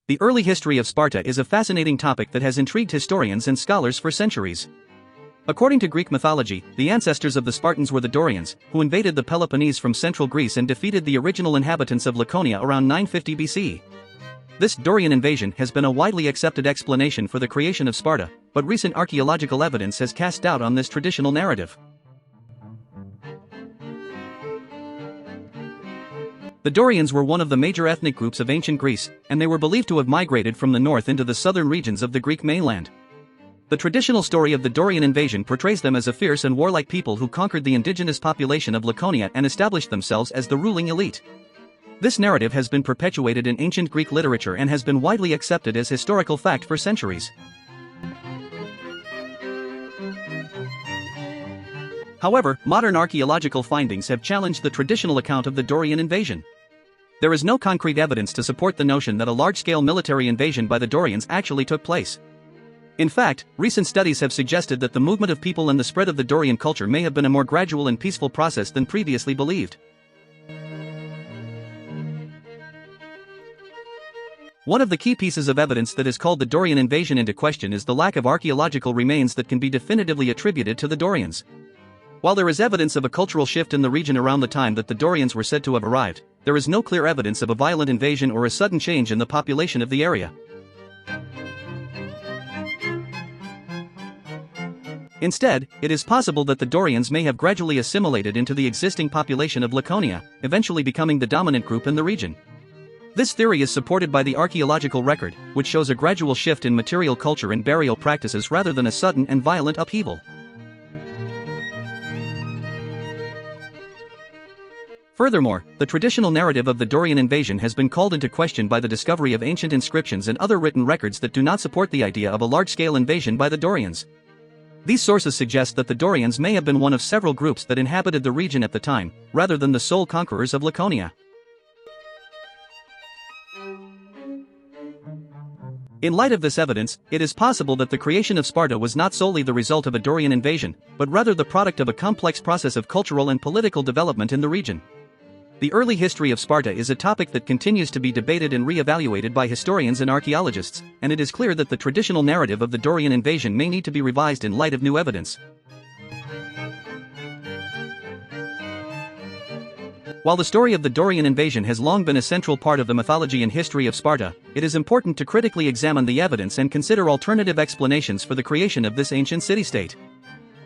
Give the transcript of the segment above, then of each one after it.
The early history of Sparta is a fascinating topic that has intrigued historians and scholars for centuries. According to Greek mythology, the ancestors of the Spartans were the Dorians, who invaded the Peloponnese from central Greece and defeated the original inhabitants of Laconia around 950 BC. This Dorian invasion has been a widely accepted explanation for the creation of Sparta, but recent archaeological evidence has cast doubt on this traditional narrative. The Dorians were one of the major ethnic groups of ancient Greece, and they were believed to have migrated from the north into the southern regions of the Greek mainland. The traditional story of the Dorian invasion portrays them as a fierce and warlike people who conquered the indigenous population of Laconia and established themselves as the ruling elite. This narrative has been perpetuated in ancient Greek literature and has been widely accepted as historical fact for centuries. However, modern archaeological findings have challenged the traditional account of the Dorian invasion. There is no concrete evidence to support the notion that a large-scale military invasion by the Dorians actually took place. In fact, recent studies have suggested that the movement of people and the spread of the Dorian culture may have been a more gradual and peaceful process than previously believed. One of the key pieces of evidence that has called the Dorian invasion into question is the lack of archaeological remains that can be definitively attributed to the Dorians. While there is evidence of a cultural shift in the region around the time that the Dorians were said to have arrived, there is no clear evidence of a violent invasion or a sudden change in the population of the area. Instead, it is possible that the Dorians may have gradually assimilated into the existing population of Laconia, eventually becoming the dominant group in the region. This theory is supported by the archaeological record, which shows a gradual shift in material culture and burial practices rather than a sudden and violent upheaval. Furthermore, the traditional narrative of the Dorian invasion has been called into question by the discovery of ancient inscriptions and other written records that do not support the idea of a large-scale invasion by the Dorians. These sources suggest that the Dorians may have been one of several groups that inhabited the region at the time, rather than the sole conquerors of Laconia. In light of this evidence, it is possible that the creation of Sparta was not solely the result of a Dorian invasion, but rather the product of a complex process of cultural and political development in the region. The early history of Sparta is a topic that continues to be debated and re-evaluated by historians and archaeologists, and it is clear that the traditional narrative of the Dorian invasion may need to be revised in light of new evidence. While the story of the Dorian invasion has long been a central part of the mythology and history of Sparta, it is important to critically examine the evidence and consider alternative explanations for the creation of this ancient city-state.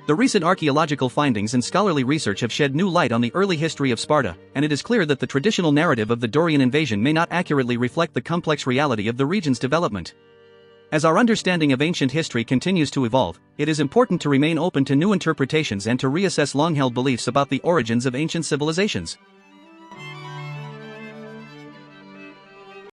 The recent archaeological findings and scholarly research have shed new light on the early history of Sparta, and it is clear that the traditional narrative of the Dorian invasion may not accurately reflect the complex reality of the region's development. As our understanding of ancient history continues to evolve, it is important to remain open to new interpretations and to reassess long-held beliefs about the origins of ancient civilizations.